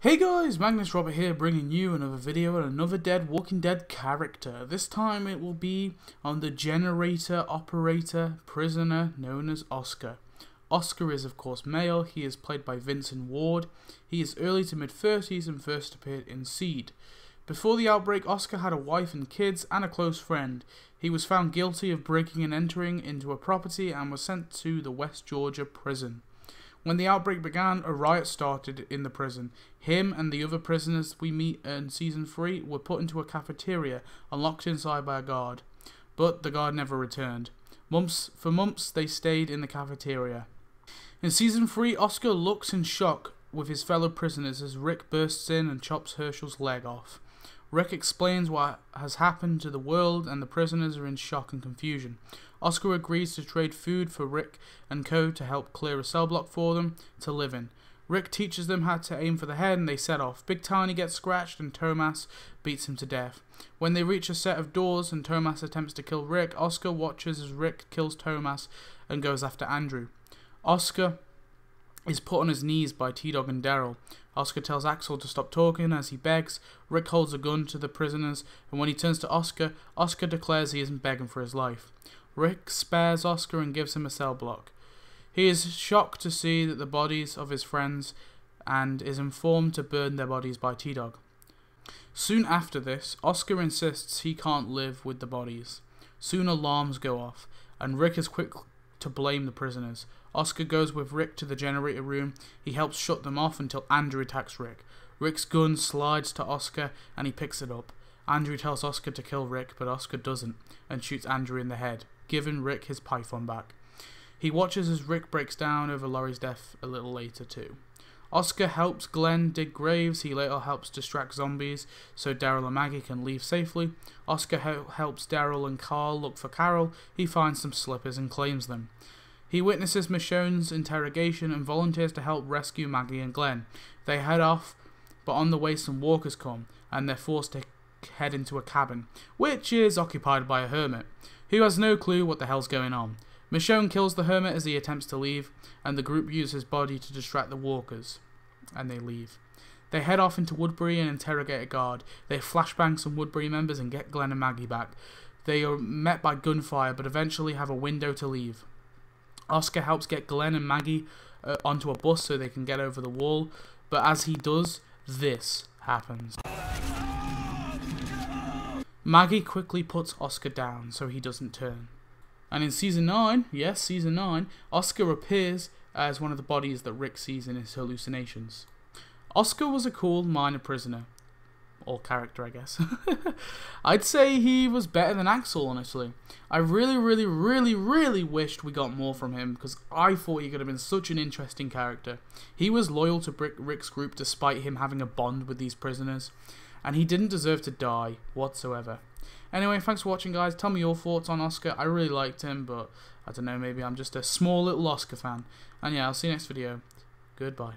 Hey guys, Magnus Robert here, bringing you another video on another Walking Dead character. This time it will be on the generator operator prisoner known as Oscar. Oscar is of course male. He is played by Vincent Ward. He is early to mid-30s and first appeared in Seed. Before the outbreak, Oscar had a wife and kids and a close friend. He was found guilty of breaking and entering into a property and was sent to the West Georgia prison. When the outbreak began, a riot started in the prison. Him and the other prisoners we meet in Season 3 were put into a cafeteria and locked inside by a guard. But the guard never returned. For months they stayed in the cafeteria. In Season 3, Oscar looks in shock with his fellow prisoners as Rick bursts in and chops Herschel's leg off. Rick explains what has happened to the world and the prisoners are in shock and confusion. Oscar agrees to trade food for Rick and Co. to help clear a cell block for them to live in. Rick teaches them how to aim for the head and they set off. Big Tiny gets scratched and Thomas beats him to death. When they reach a set of doors and Thomas attempts to kill Rick, Oscar watches as Rick kills Thomas and goes after Andrew. Oscar is put on his knees by T-Dog and Daryl. Oscar tells Axel to stop talking as he begs. Rick holds a gun to the prisoners and when he turns to Oscar, Oscar declares he isn't begging for his life. Rick spares Oscar and gives him a cell block. He is shocked to see that the bodies of his friends and is informed to burn their bodies by T-Dog. Soon after this, Oscar insists he can't live with the bodies. Soon alarms go off and Rick is quick to blame the prisoners. Oscar goes with Rick to the generator room. He helps shut them off until Andrew attacks Rick. Rick's gun slides to Oscar and he picks it up. Andrew tells Oscar to kill Rick, but Oscar doesn't and shoots Andrew in the head, giving Rick his python back. He watches as Rick breaks down over Laurie's death a little later too. Oscar helps Glenn dig graves. He later helps distract zombies so Daryl and Maggie can leave safely. Oscar helps Daryl and Carl look for Carol. He finds some slippers and claims them. He witnesses Michonne's interrogation and volunteers to help rescue Maggie and Glenn. They head off, but on the way some walkers come and they're forced to head into a cabin, which is occupied by a hermit, who has no clue what the hell's going on. Michonne kills the hermit as he attempts to leave, and the group use his body to distract the walkers, and they leave. They head off into Woodbury and interrogate a guard. They flashbang some Woodbury members and get Glenn and Maggie back. They are met by gunfire, but eventually have a window to leave. Oscar helps get Glenn and Maggie onto a bus so they can get over the wall, but as he does, this happens. Maggie quickly puts Oscar down so he doesn't turn. And in Season 9, yes, Season 9, Oscar appears as one of the bodies that Rick sees in his hallucinations. Oscar was a cool minor prisoner. Or character, I guess. I'd say he was better than Axel, honestly. I really wished we got more from him because I thought he could have been such an interesting character. He was loyal to Rick's group despite him having a bond with these prisoners. And he didn't deserve to die whatsoever. Anyway, thanks for watching, guys. Tell me your thoughts on Oscar. I really liked him, but I don't know, maybe I'm just a small little Oscar fan. And yeah, I'll see you next video. Goodbye.